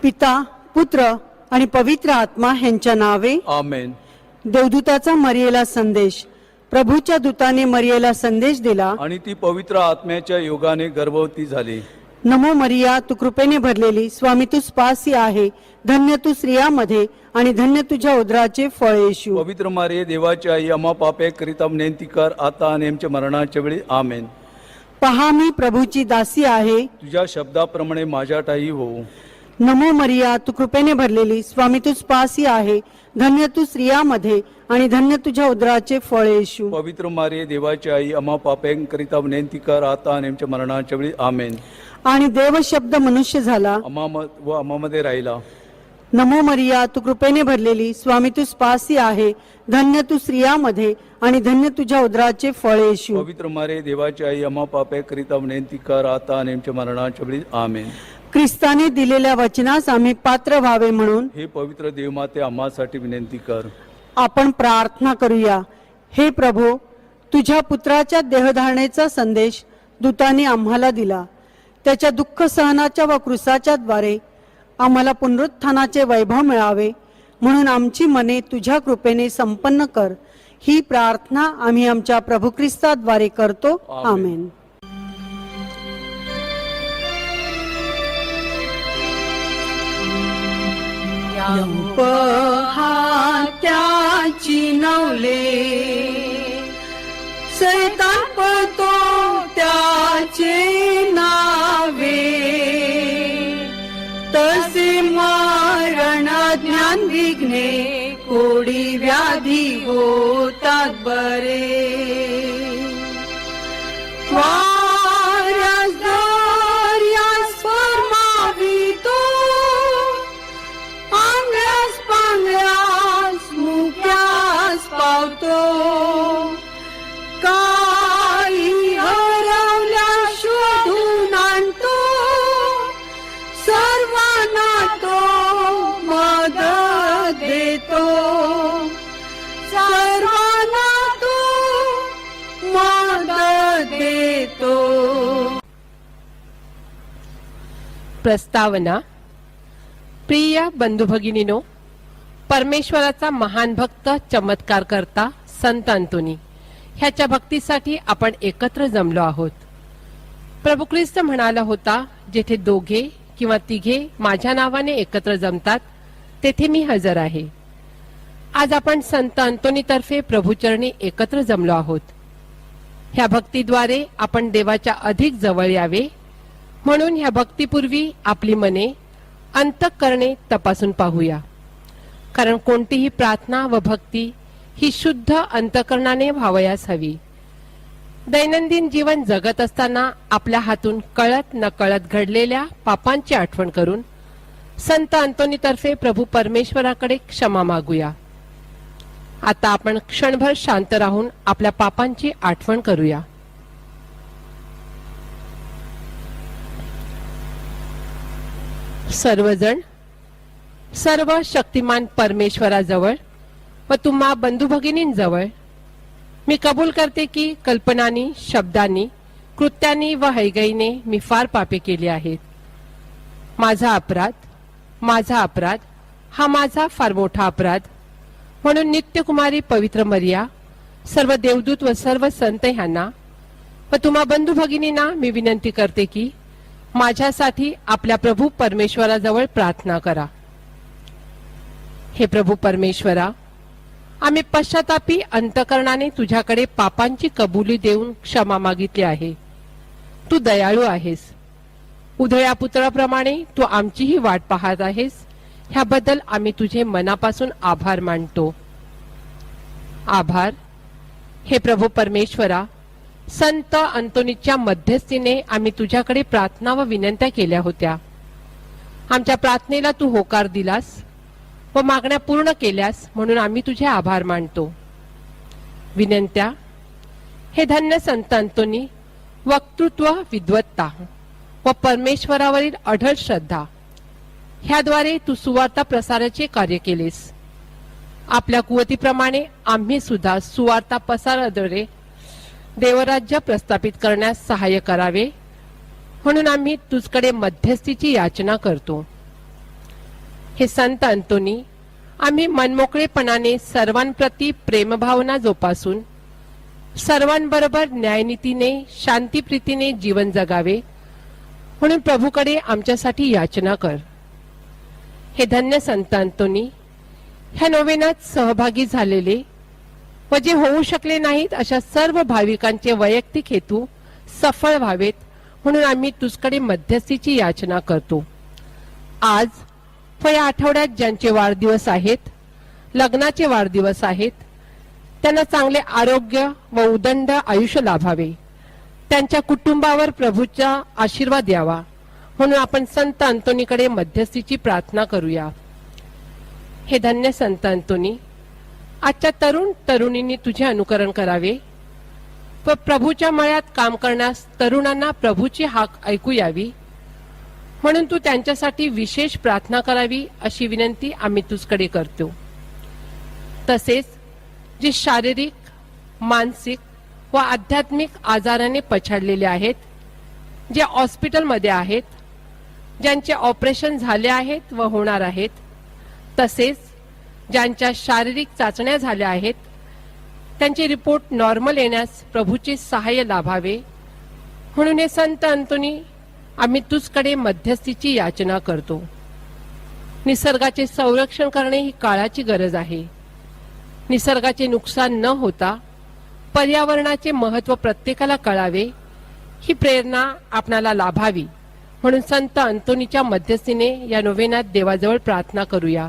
पिता, पुत्र आणि पवित्र आत्मा ह्यांच्या नावे आमेन. देवदूताचा मरियेला संदेश. प्रभूच्या दूताने मरियेला संदेश दिला, आणि ती पवित्र आत्म्याच्या योगाने गर्भवती झाली. नमो मरिया, तू कृपेने भरलेली, स्वामी तू पासी आहे, धन्य तू स्त्रियामध्ये आणि धन्य तुझ्या उदराचे फळ येशू. पवित्र मारिये, देवाची आई, आम्हा पापे करिता विनंती कर, आता आणि आमच्या मरणाच्या वेळी. आमेन. पहा, मी प्रभूची दासी आहे, तुझ्या शब्दाप्रमाणे माझ्या ठाई होऊ. नमो मरिया, तू कृपेने भरलेली, स्वामी तू पासी आहे, धन्य तू स्त्रियामध्ये आणि धन्य तुझ्या उदराचे फळ येशू. पवित्र मारिये, देवाची आई, आम्हा पापे करिता विनंती कर, आता आणि आमच्या मरणाच्या वेळी. आमेन. आणि देव शब्द मनुष्य झाला, आम्हामध्ये राहिला. नमो मरिया, तू कृपेने भरलेली, स्वामी तू पासी आहे, धन्य तू स्त्रियामध्ये आणि धन्य तुझ्या उदराचे फळ येशू. पवित्र मारिये, देवाची आई, आम्हा पापे करिता विनंती कर, आता आणि आमच्या मरणाच्या वेळी. आमेन. ख्रिस्ताने दिलेल्या वचनास आम्ही पात्र व्हावे म्हणून हे पवित्र देवमाते, आम्हासाठी विनंती कर. आपण प्रार्थना करूया. हे प्रभो, तुझ्या पुत्राच्या देहधारणेचा संदेश दूताने आम्हाला दिला. त्याच्या दुःख सहनाच्या व क्रूसाच्या द्वारे आम्हाला पुनरुत्थानाचे वैभव मिळावे म्हणून आमची मने तुझ्या कृपेने संपन्न कर. ही प्रार्थना आम्ही आमच्या प्रभू ख्रिस्ताद्वारे करतो. आमेन. त्याची नवले सैतान पळतो त्याचे नावे, तसे मरण ज्ञान विघ्ने कोडी व्याधी होतात बरे. वाऱ्यास दर्यास फर्मावितो, आंगल्यास पांगल्यास मुक्यास पावतो. काही हरवल्या शोधून आणतो, सर्वांना तो मदत देतो. सर्वांना तो मदत देतो. प्रस्तावना. प्रिय बंधू भगिनीनो, परमेश्वराचा महान भक्त, चमत्कार करता संत अंतोनी ह्याच्या भक्तीसाठी आपण एकत्र जमलो आहोत. प्रभू ख्रिस्त म्हणाला होता, जेथे दोघे किंवा तिघे माझ्या नावाने एकत्र जमतात तेथे मी हजर आहे. आज आपण संत अंतोनी तर्फे प्रभूचरणी एकत्र जमलो आहोत. ह्या भक्तीद्वारे आपण देवाच्या अधिक जवळ यावे म्हणून ह्या भक्तीपूर्वी आपली मने अंतःकरणे तपासून पाहूया. कारण कोणतीही प्रार्थना व भक्ती ही शुद्ध अंतःकरणाने व्हावयास हवी. दैनंदिन जीवन जगत असताना आपल्या हातून कळत नकळत घडलेल्या पापांची आठवण करून संत अंतोनी तर्फे प्रभू परमेश्वराकडे क्षमा मागूया. आता आपण क्षणभर शांत राहून आपल्या पापांची आठवण करूया. सर्वजण सर्व शक्तिमान परमेश्वराजवळ व तुम्हा बंधू भगिनींजवळ मी कबूल करते की कल्पनांनी, शब्दांनी, कृत्यांनी व हैगईने मी फार पापे केली आहेत. माझा अपराध हा माझा फार मोठा अपराध. म्हणून नित्यकुमारी पवित्र मरिया, सर्व देवदूत व सर्व संत ह्यांना व तुम्हा बंधू भगिनींना मी विनंती करते की माझ्यासाठी आपल्या प्रभू परमेश्वराजवळ प्रार्थना करा. हे प्रभू परमेश्वरा, आम्ही पश्चातापी अंतःकरणाने तुझ्याकडे पापांची कबुली देऊन क्षमा मागितली आहे. तू दयाळू आहेस. उधळ्या पुत्राप्रमाणे तू आमचीही वाट पाहत आहेस. ह्याबद्दल आम्ही तुझे मनापासून आभार मानतो. आभार. हे प्रभू परमेश्वरा, संत अंतोनीच्या मध्यस्थीने आम्ही तुझ्याकडे प्रार्थना व विनंत्या केल्या होत्या. आमच्या प्रार्थनेला तू होकार दिलास व मागण्या पूर्ण केल्यास म्हणून आम्ही तुझे आभार मानतो. विनंत्या. हे धन्य संत अंतोनी, वक्तृत्व, विद्वत्ता व परमेश्वरावरील अढळ श्रद्धा ह्याद्वारे तू सुवार्ता प्रसाराचे कार्य केलेस. आपल्या कुवतीप्रमाणे आम्ही सुद्धा सुवार्ता प्रसाराद्वारे देवराज्य प्रस्थापित करण्यास सहाय्य करावे म्हणून आम्ही तुझकडे मध्यस्थीची याचना करतो. हे संत अंतोनी, आम्ही मनमोकळेपणाने सर्वांप्रती प्रेमभावना जोपासून सर्वांबरोबर न्यायनीतीने शांतीप्रीतीने जीवन जगावे म्हणून प्रभूकडे आमच्यासाठी याचना कर. हे धन्य संत अंतोनी, ह्या नोवेनात सहभागी झालेले व जे होऊ शकले नाहीत अशा सर्व भाविकांचे वैयक्तिक हेतू सफळ व्हावेत म्हणून आम्ही तुझकडे मध्यस्थीची याचना करतो. आज व या आठवड्यात ज्यांचे वाढदिवस आहेत, लग्नाचे वाढदिवस आहेत, त्यांना चांगले आरोग्य व उदंड आयुष्य लाभावे, त्यांच्या कुटुंबावर प्रभूचा आशीर्वाद यावा म्हणून आपण संत अंतोनीकडे मध्यस्थीची प्रार्थना करूया. हे धन्य संत अंतोनी, आजच्या तरुण तरुणींनी तुझे अनुकरण करावे व प्रभूच्या मळ्यात काम करण्यास तरुणांना प्रभूची हाक ऐकू यावी म्हणून तू त्यांच्यासाठी विशेष प्रार्थना करावी अशी विनंती आम्ही तुझकडे करतो. तसेच जे शारीरिक, मानसिक व आध्यात्मिक आजाराने पछाडलेले आहेत, जे हॉस्पिटलमध्ये आहेत, ज्यांचे ऑपरेशन झाले आहेत व होणार आहेत, तसेच ज्यांच्या शारीरिक चाचण्या झाल्या आहेत, त्यांचे रिपोर्ट नॉर्मल येण्यास प्रभूचे सहाय्य लाभावे म्हणून हे संत अंतोनी आम्ही तुझकडे मध्यस्थीची याचना करतो. निसर्गाचे संरक्षण करणे ही काळाची गरज आहे. निसर्गाचे नुकसान न होता पर्यावरणाचे महत्त्व प्रत्येकाला कळावे ही प्रेरणा आपणाला लाभावी म्हणून संत अंतोनीच्या मध्यस्थीने या नोवेनात देवाजवळ प्रार्थना करूया.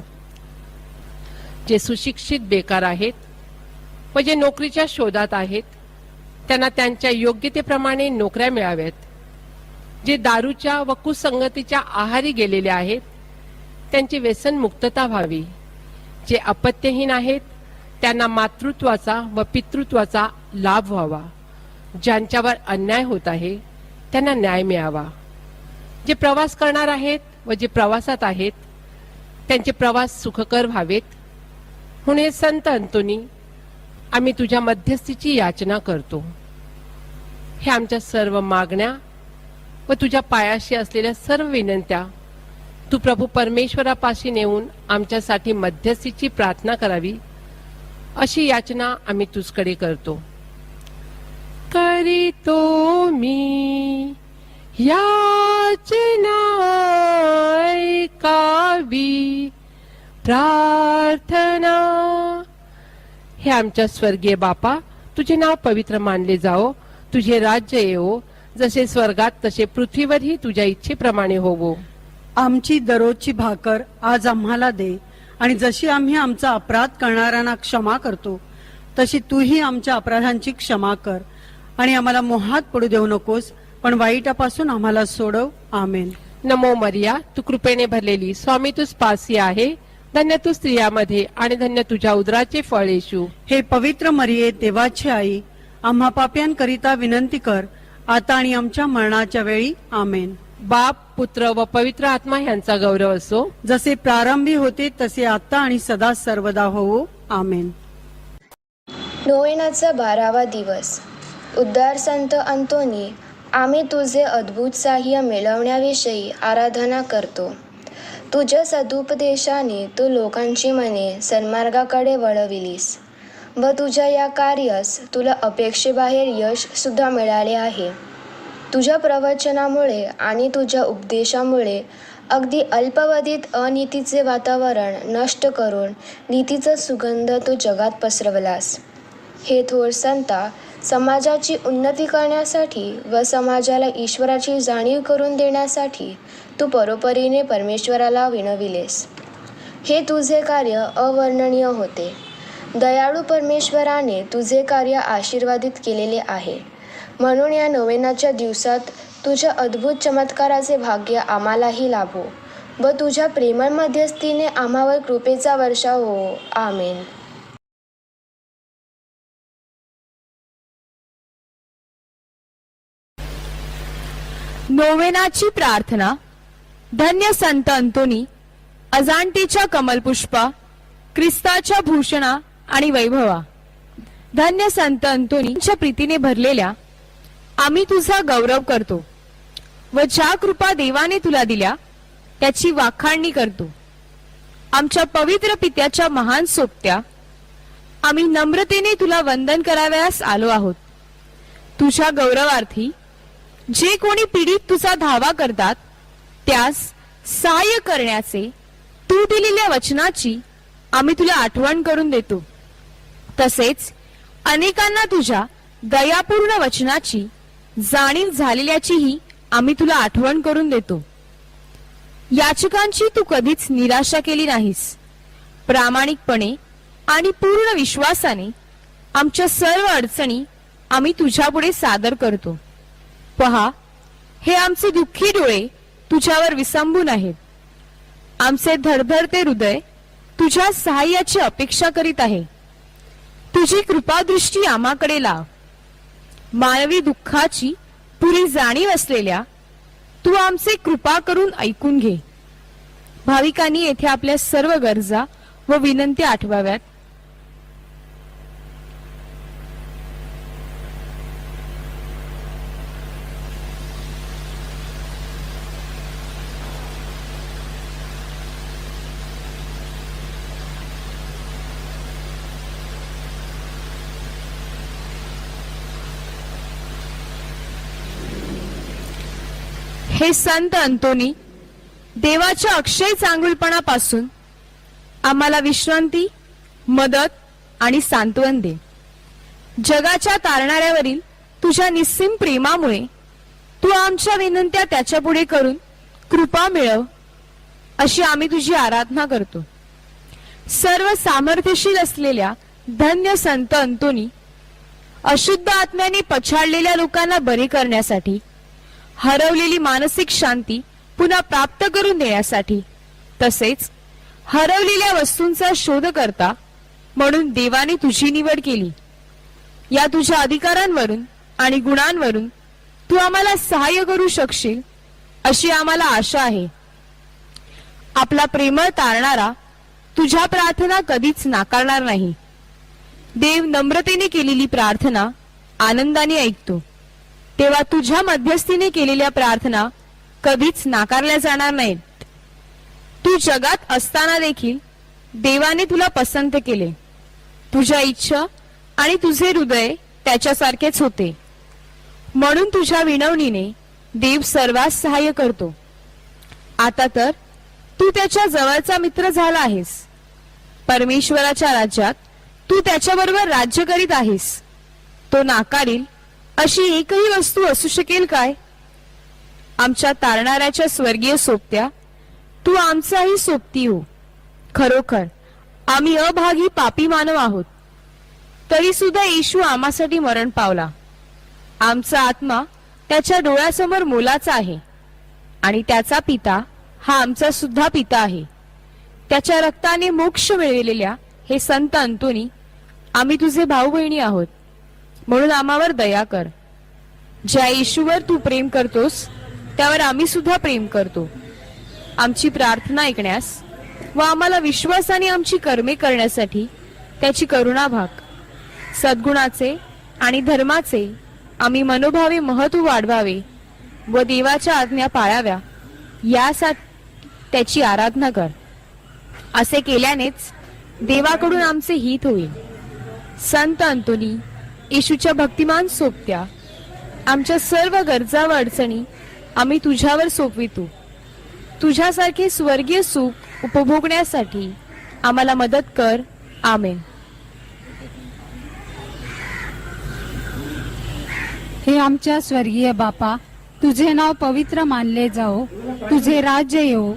जे सुशिक्षित बेकार आहेत व जे नोकरीच्या शोधात आहेत, त्यांना त्यांच्या योग्यतेप्रमाणे नोकऱ्या मिळाव्यात. जे दारूच्या व कुसंगतीच्या आहारी गेलेले आहेत, त्यांची व्यसन मुक्तता व्हावी. जे अपत्यहीन आहेत, त्यांना मातृत्वाचा व पितृत्वाचा लाभ व्हावा. ज्यांच्यावर अन्याय होत आहे त्यांना न्याय मिळावा. जे प्रवास करणार आहेत व जे प्रवासात आहेत, त्यांचे प्रवास सुखकर व्हावेत म्हणून हे संत अंतोनी आम्ही तुझ्या मध्यस्थीची याचना करतो. हे आमच्या सर्व मागण्या व तुझ्या पायाशी असलेल्या सर्व विनंत्या तू प्रभू परमेश्वरापाशी नेऊन आमच्यासाठी मध्यस्थीची प्रार्थना करावी अशी याचना आम्ही तुझकडे करतो. करीतो मी याचना ऐकावी प्रार्थना. हे आमच्या स्वर्गीय बापा, तुझे नाव पवित्र मानले जाओ, तुझे राज्य येवो, जसे स्वर्गात तसे पृथ्वीवरही तुझ्या इच्छेप्रमाणे होवो. आमची दररोजची भाकर आज आम्हाला दे, आणि जशी आम्ही आमचा अपराध करणाऱ्यांना क्षमा करतो तशी तूही आमच्या अपराधांची क्षमा कर, आणि आम्हाला मोहात पडू देऊ नकोस, पण वाईटापासून आम्हाला सोडव. आमेन. नमो मरिया, तू कृपेने भरलेली, स्वामी तुझ पासी आहे, धन्य तू स्त्रियामध्ये आणि धन्य तुझ्या उदराचे फळ येशू. हे पवित्र मरिये, देवाची आई, आम्हा पाप्यांकरिता विनंती कर, आता आणि आमच्या मरणाच्या वेळी. आमेन. बाप, पुत्र व पवित्र आत्मा यांचा गौरव असो, जसे प्रारंभी होते तसे आता आणि सदा सर्वदा होवो. आमेन. नोवेनाचा 12वा दिवस. उद्धार संत अंतोनी, आम्ही तुझे अद्भुत साह्य मिळवण्याविषयी आराधना करतो. तुझ्या सदुपदेशाने तू लोकांची मने सन्मार्गाकडे वळविलीस व तुझ्या या कार्यास तुला अपेक्षेबाहेर यश सुद्धा मिळाले आहे. तुझ्या प्रवचनामुळे आणि तुझ्या उपदेशामुळे अगदी अल्पावधीत अनीतीचे वातावरण नष्ट करून नीतीचा सुगंध तू जगात पसरवलास. हे थोर संता, समाजाची उन्नती करण्यासाठी व समाजाला ईश्वराची जाणीव करून देण्यासाठी तू परोपरीने परमेश्वराला विनविलेस. हे तुझे कार्य अवर्णनीय होते. दयाळू परमेश्वराने तुझे कार्य आशीर्वादित केलेले आहे. म्हणून या नोवेनाच्या दिवसात तुझ्या अद्भुत चमत्काराचे भाग्य आम्हालाही लाभो व तुझ्या प्रेमळ मध्यस्थीने आम्हावर कृपेचा वर्षाव हो. आमेन. नोवेनाची प्रार्थना. धन्य संत अंतोनी, अजाणतेच्या कमलपुष्पा, ख्रिस्ताच्या भूषणा आणि वैभवा. धन्य संत अंतोनीच्या प्रीतीने भरलेल्या आम्ही तुझा गौरव करतो व ज्या कृपा देवाने तुला दिल्या त्याची वाखाणणी करतो. आमच्या पवित्र पित्याच्या महान सोबत्या, आम्ही नम्रतेने तुला वंदन करावयास आलो आहोत. तुझ्या गौरवार्थी जे कोणी पीडित तुझा धावा करतात त्यास सहाय्य करण्याचे तू दिलेल्या वचनाची आम्ही तुला आठवण करून देतो. तसेच अनेकांना तुझ्या दयापूर्ण वचनाची जाणीव झालेल्याचीही आम्ही तुला आठवण करून देतो. याचकांची तू कधीच निराशा केली नाहीस. प्रामाणिकपणे आणि पूर्ण विश्वासाने आमच्या सर्व अडचणी आम्ही तुझ्यापुढे सादर करतो. पहा, हे आमचे दुःखी डोळे तुझ्यावर विसंबून आहेत. आमचे धडधडते हृदय तुझ्या सहाय्याची अपेक्षा करीत आहे. तुझी कृपादृष्टी आम्हाकडे लाव. मानवी दुःखाची पुरी जाणीव असलेल्या तू आमचे कृपा करून ऐकून घे. भाविकांनी येथे आपल्या सर्व गरजा व विनंती आठवाव्यात. हे संत अंतोनी, देवाच्या अक्षय चांगुलपणापासून आम्हाला विश्रांती, मदत आणि सांत्वन दे. जगाच्या तारणाऱ्यावरील तुझ्या निस्सीम प्रेमामुळे तू आमच्या विनंत्या त्याच्यापुढे करून कृपा मिळव, अशी आम्ही तुझी आराधना करतो. सर्व सामर्थ्यशील असलेल्या धन्य संत अंतोनी, अशुद्ध आत्म्याने पछाडलेल्या लोकांना बरे करण्यासाठी, हरवलेली मानसिक शांती पुन्हा प्राप्त करून देण्यासाठी, तसेच हरवलेल्या वस्तूंचा शोध करता म्हणून देवाने तुझी निवड केली. या तुझ्या अधिकारांवरून आणि गुणांवरून तू आम्हाला सहाय्य करू शकशील अशी आम्हाला आशा आहे. आपला प्रेमळ तारणारा तुझ्या प्रार्थना कधीच नाकारणार नाही. देव नम्रतेने केलेली प्रार्थना आनंदाने ऐकतो. तेव्हा तुझ्या मध्यस्थीने केलेल्या प्रार्थना कधीच नाकारल्या जाणार नाहीत. तू जगात असताना देखील देवाने तुला पसंत केले. तुझ्या इच्छा आणि तुझे हृदय त्याच्यासारखेच होते. म्हणून तुझ्या विनवणीने देव सर्वांस सहाय्य करतो. आता तर तू त्याच्या जवळचा मित्र झाला आहेस. परमेश्वराच्या राज्यात तू त्याच्याबरोबर राज्य करीत आहेस. तो नाकारील अशी एकही वस्तू असू शकेल काय? आमच्या तारणाऱ्याच्या स्वर्गीय सोबत्या, तू आमचाही सोबती हो. खरोखर आम्ही अभागी पापी मानव आहोत, तरी सुद्धा येशू आम्हासाठी मरण पावला. आमचा आत्मा त्याच्या डोळ्यासमोर मोलाचा आहे आणि त्याचा पिता हा आमचा सुद्धा पिता आहे. त्याच्या रक्ताने मोक्ष मिळवलेल्या हे संत अंतोनी, आम्ही तुझे भाऊ बहिणी आहोत, म्हणून आम्हावर दया कर. ज्या येशूवर तू प्रेम करतोस त्यावर आम्ही सुद्धा प्रेम करतो. आमची प्रार्थना ऐकण्यास व आम्हाला विश्वासाने आमची कर्मे करण्यासाठी त्याची करुणा भाग. सद्गुणाचे आणि धर्माचे आम्ही मनोभावे महत्व वाढवावे व देवाच्या आज्ञा पाळाव्या, यासाठी त्याची आराधना कर. असे केल्यानेच देवाकडून आमचे हित होईल. संत अंतोनी, येशूच्या भक्तिमान सोबत्या, आमच्या सर्व गरजा व अडचणी आम्ही तुझ्यावर सोपवितो. तुझ्यासारखे स्वर्गीय सुख उपभोगण्यासाठी आम्हाला मदत कर. आमेन. हे आमच्या स्वर्गीय बापा, तुझे नाव पवित्र मानले जाओ. तुझे राज्य येवो.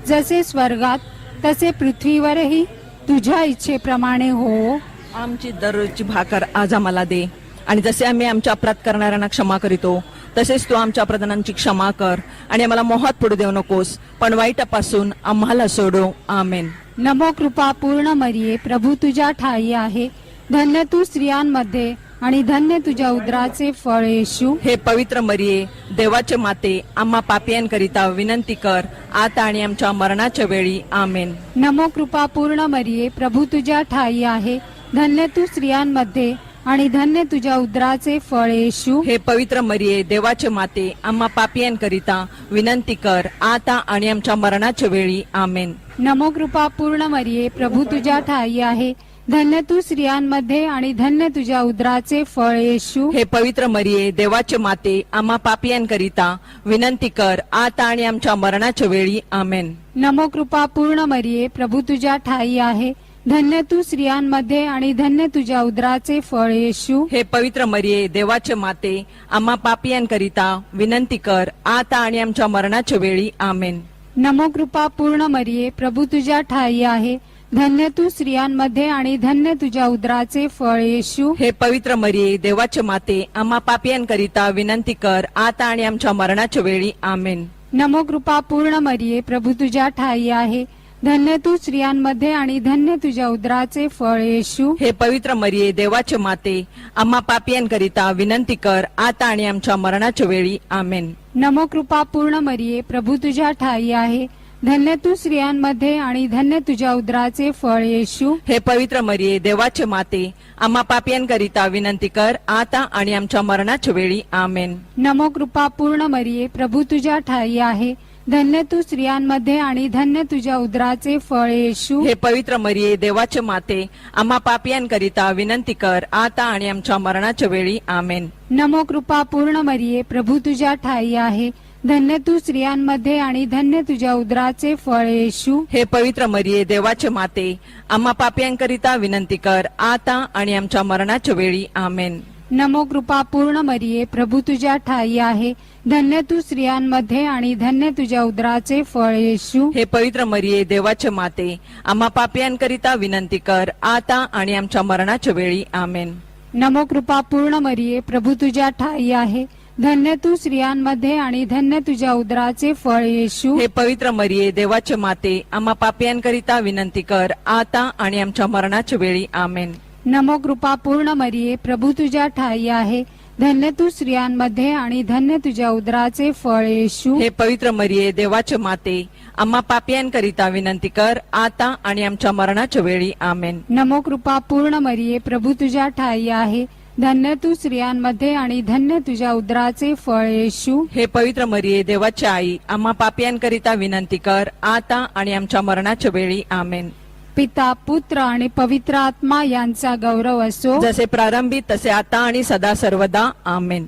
जसे स्वर्गात तसे पृथ्वीवरही तुझ्या इच्छेप्रमाणे हो. आमची दररोजची भाकर आज आम्हाला दे, आणि जसे आम्ही आमच्या अपराध करणाऱ्यांना क्षमा करीतो तसेच तू आमच्या अपराधांची क्षमा कर, आणि आम्हाला मोहात पडू देऊ नकोस, पण वाईटापासून आम्हाला सोडव. आमेन. नमो कृपा पूर्ण मरिये, प्रभू तुझ्या ठाई आहे. धन्य तू स्त्रियांमध्ये आणि धन्य तुझ्या उदराचे फळ येशू. हे पवित्र मरिये, देवाचे माते, आम्हा पापियांकरिता विनंती कर, आता आणि आमच्या मरणाच्या वेळी. आमेन. नमो कृपा पूर्ण मरिये, प्रभू तुझ्या ठाई आहे. धन्य तू स्त्रियांमध्ये आणि धन्य तुझ्या उदराचे फळ येशू. हे पवित्र मरिये देवाचे माते, आम्हा पापियांकरिता विनंती कर आता आणि आमच्या मरणाच्या वेळी. आमेन. नमो कृपा पूर्ण मरिये, प्रभू तुझ्या ठाई आहे. धन्य तू स्त्रियांमध्ये आणि धन्य तुझ्या उदराचे फळ येशू. हे पवित्र मरिये देवाचे माते, आम्हा पापियांकरिता विनंती कर आता आणि आमच्या मरणाच्या वेळी. आमेन. नमो कृपा पूर्ण मरिये, प्रभू तुझ्या ठाई आहे. धन्य तू स्त्रियांमध्ये आणि धन्य तुझ्या उदराचे फळ येशू. हे पवित्र मरिये देवाचे माते, आम्हा पापियांकरिता विनंती कर आता आणि आमच्या मरणाच्या वेळी. आमेन. नमो कृपा पूर्ण मरिये, प्रभू तुझ्या ठाई आहे. धन्य तू स्त्रियांमध्ये आणि धन्य तुझ्या उदराचे फळ येशू. हे पवित्र मरिये देवाचे माते, आम्हा पापियांकरिता विनंती कर आता आणि आमच्या मरणाच्या वेळी. आमेन. नमो कृपा पूर्ण मरिये, प्रभू तुझ्या ठाई आहे. धन्य तू स्त्रियांमध्ये आणि धन्य तुझ्या उदराचे फळ येशू. हे पवित्र मरिये देवाचे माते, आम्हा पापियांकरिता विनंती कर आता आणि आमच्या मरणाच्या वेळी. आमेन. नमो कृपा पूर्ण मरिये, प्रभू तुझ्या ठाई आहे. धन्य तू स्त्रियांमध्ये आणि धन्य तुझ्या उदराचे फळ येशू. हे पवित्र मरिये देवाचे माते, आम्हा पापियांकरिता विनंती कर आता आणि आमच्या मरणाच्या वेळी. आमेन. नमो कृपा पूर्ण मरिये, प्रभू तुझ्या ठाई आहे. धन्य तू स्त्रियांमध्ये आणि धन्य तुझ्या उदराचे फळ येशू. हे पवित्र मरिये देवाचे माते, आम्हा पापियांकरिता विनंती कर आता आणि आमच्या मरणाच्या वेळी. आमेन. नमो कृपा पूर्ण मरिये, प्रभू तुझ्या ठाई आहे. धन्य तू स्त्रियांमध्ये आणि धन्य तुझ्या उदराचे फळ येशू. हे पवित्र मरिये देवाचे माते, आम्हा पापियांकरिता विनंती कर आता आणि आमच्या मरणाच्या वेळी. आमेन. नमो कृपा पूर्ण मरिये, प्रभू तुझ्या ठाई आहे. धन्य तू स्त्रियांमध्ये आणि धन्य तुझ्या उदराचे फळ येशू. हे पवित्र मरिये देवाचे माते, आम्हा पापियांकरिता विनंती कर आता आणि आमच्या मरणाच्या वेळी. आमेन. नमो कृपा पूर्ण मरिये, प्रभू तुझ्या ठाई आहे. धन्य तू स्त्रियांमध्ये आणि धन्य तुझ्या उदराचे फळ येशू. हे पवित्र मरिये देवाचे माते, आम्हा पापियांकरिता विनंती कर आता आणि आमच्या मरणाच्या वेळी. आमेन. नमो कृपा पूर्ण मरिये, प्रभू तुझ्या ठाई आहे. धन्य तू स्त्रियांमध्ये आणि धन्य तुझ्या उदराचे फळ येशू. हे पवित्र मरिये देवाचे माते, आम्हा पापियांकरिता विनंती कर आता आणि आमच्या मरणाच्या वेळी. आमेन. नमो कृपा पूर्ण मरिये, प्रभू तुझ्या ठाई आहे. धन्य तू स्त्रियांमध्ये आणि धन्य तुझ्या उदराचे फळ येशू. हे पवित्र मरिये देवाची आई, आम्हा पापियांकरिता विनंती कर आता आणि आमच्या मरणाच्या वेळी. आमेन. पिता, पुत्र आणि पवित्र आत्मा यांचा गौरव असो. जसे प्रारंभी तसे आता आणि सदा सर्वदा. आमेन.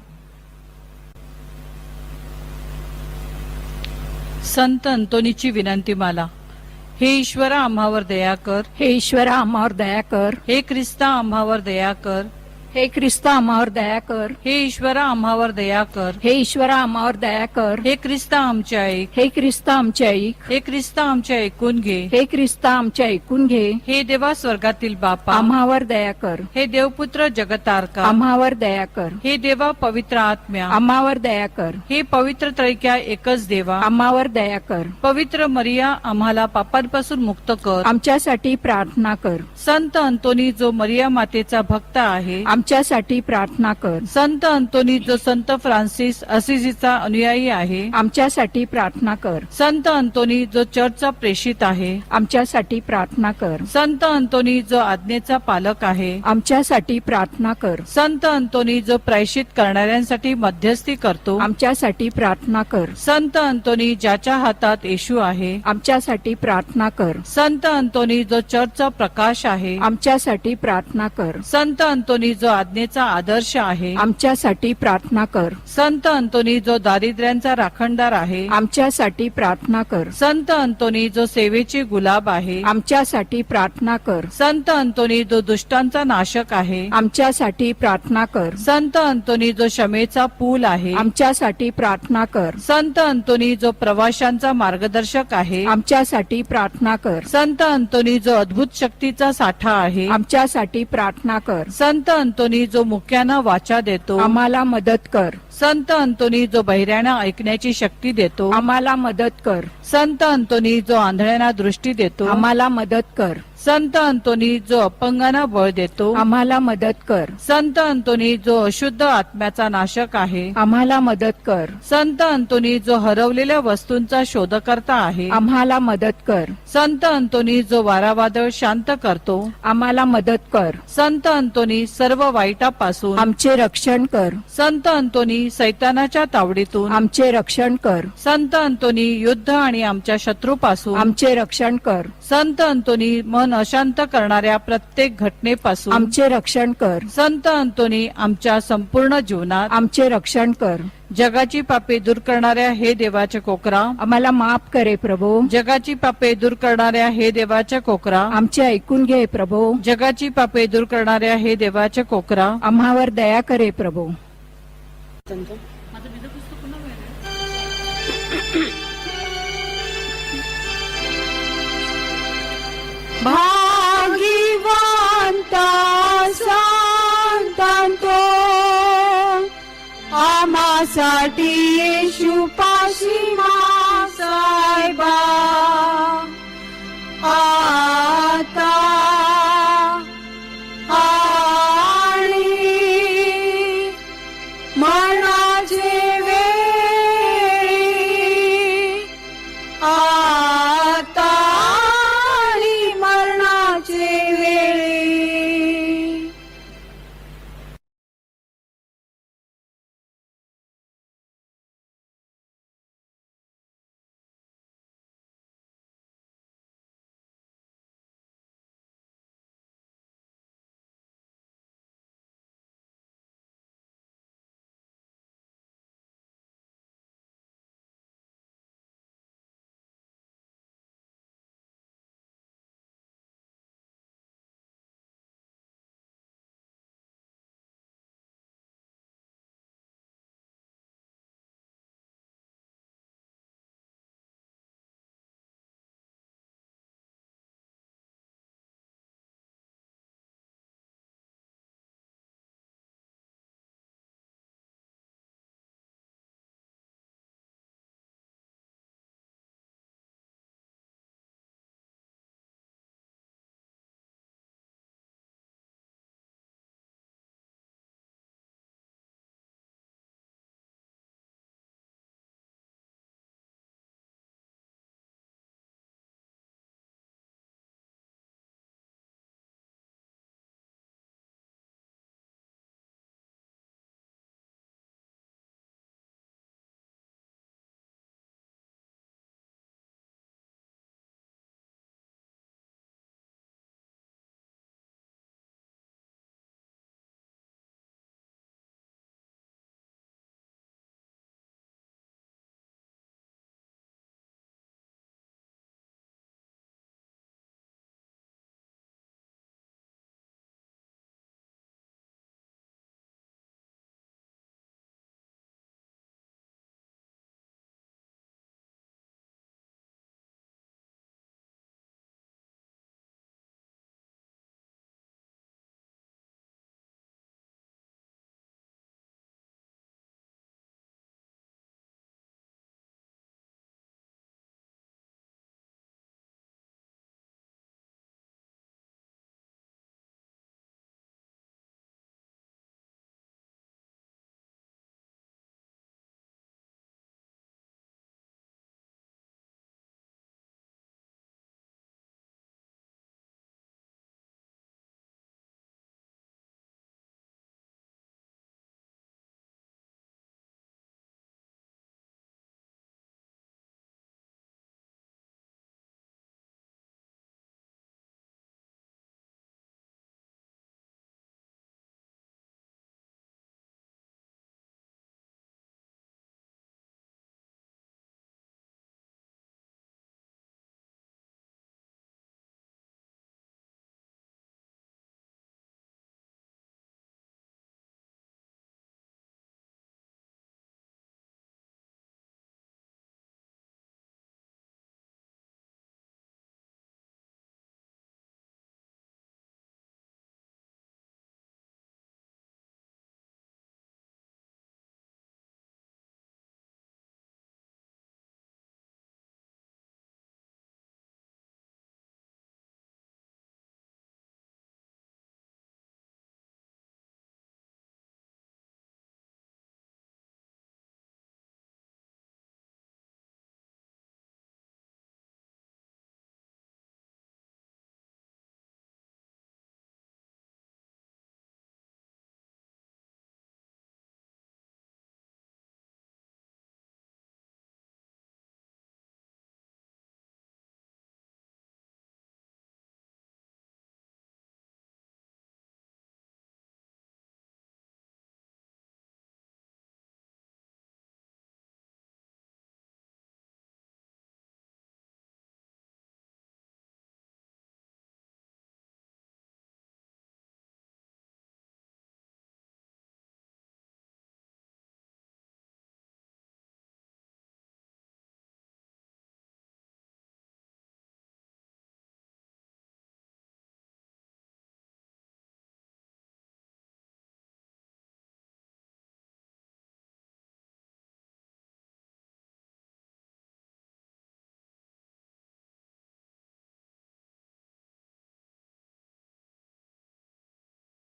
संत अंतोनीची विनंती माला. हे ईश्वरा आम्हावर दया कर. हे ईश्वरा आम्हावर दया कर. हे ख्रिस्ता आम्हावर दया कर. हे ख्रिस्ता आम्हावर दया कर. हे ईश्वरा आम्हावर दया कर. हे ईश्वरा आम्हावर दया कर. हे ख्रिस्ता आमचे ऐक. हे ख्रिस्ता आमचे ऐक. हे ख्रिस्ता आमचे ऐकून घे. हे ख्रिस्ता आमचे ऐकून घे. हे देवा स्वर्गातील बापा, आम्हावर दया कर. हे देवपुत्र जगतारका, आम्हावर दया कर. हे देवा पवित्र आत्म्या, आम्हावर दया कर. हे पवित्र त्रैक्या एकच देवा, आम्हावर दया कर. पवित्र मरिया आम्हाला पापांपासून मुक्त कर. आमच्यासाठी प्रार्थना कर. संत अंतोनी जो मरिया मातेचा भक्त आहे, आमच्यासाठी प्रार्थना कर. संत अंतोनी जो संत फ्रान्सिस असिसीचा अनुयायी आहे, आमच्यासाठी प्रार्थना कर. संत अंतोनी जो चर्चचा प्रेषित आहे, आमच्यासाठी प्रार्थना कर. संत अंतोनी जो आज्ञेचा पालक आहे, आमच्यासाठी प्रार्थना कर. संत अंतोनी जो प्रायश्चित करणाऱ्यांसाठी मध्यस्थी करतो, आमच्यासाठी प्रार्थना कर. संत अंतोनी ज्याच्या हातात येशू आहे, आमच्यासाठी प्रार्थना कर. संत अंतोनी जो चर्चचा प्रकाश आहे, आमच्यासाठी प्रार्थना कर. संत अंतोनी जो आज्ञेचा आदर्श आहे, आमच्यासाठी प्रार्थना कर. संत अंतोनी जो दारिद्र्यांचा राखणदार आहे, आमच्यासाठी प्रार्थना कर. संत अंतोनी जो सेवेचे गुलाब आहे, आमच्यासाठी प्रार्थना कर. संत अंतोनी जो दुष्टांचा नाशक आहे, आमच्यासाठी प्रार्थना कर. संत अंतोनी जो क्षमेचा पूल आहे, आमच्यासाठी प्रार्थना कर. संत अंतोनी जो प्रवाशांचा मार्गदर्शक आहे, आमच्यासाठी प्रार्थना कर. संत अंतोनी जो अद्भुत शक्तीचा साठा आहे, आमच्यासाठी प्रार्थना कर. संत अंतोनी जो मुक्यांना वाचा देतो, आम्हाला मदत कर. संत अंतोनी जो बहिऱ्यांना ऐकण्याची शक्ती देतो, आम्हाला मदत कर. संत अंतोनी जो आंधळ्यांना दृष्टी देतो, आम्हाला मदत कर. संत अंतोनी जो अपंगांना बळ देतो, आम्हाला मदत कर. संत अंतोनी जो अशुद्ध आत्म्याचा नाशक आहे, आम्हाला मदत कर. संत अंतोनी जो हरवलेल्या वस्तूंचा शोधकर्ता आहे, आम्हाला मदत कर. संत अंतोनी जो वारावादळ शांत करतो, आम्हाला मदत कर. संत अंतोनी सर्व सर्व वाईटापासून आमचे रक्षण कर. संत अंतोनी सैतानाच्या तावडीतून आमचे रक्षण कर. संत अंतोनी युद्ध आणि आमच्या शत्रूपासून आमचे रक्षण कर. संत अंतोनी मन अशांत करणाऱ्या प्रत्येक घटनेपासून आमचे रक्षण कर. संत अंतोनी आमच्या संपूर्ण जीवनात आमचे रक्षण कर. जगाची पापे दूर करणाऱ्या हे देवाचे कोकरा, आम्हाला माफ करे प्रभू. जगाची पापे दूर करणाऱ्या हे देवाचे कोकरा, आमचे ऐकून घे प्रभू. जगाची पापे दूर करणाऱ्या हे देवाचे कोकरा, आम्हावर दया करे प्रभू. भाग्यवंता संतांतो आम्हासाठी येशू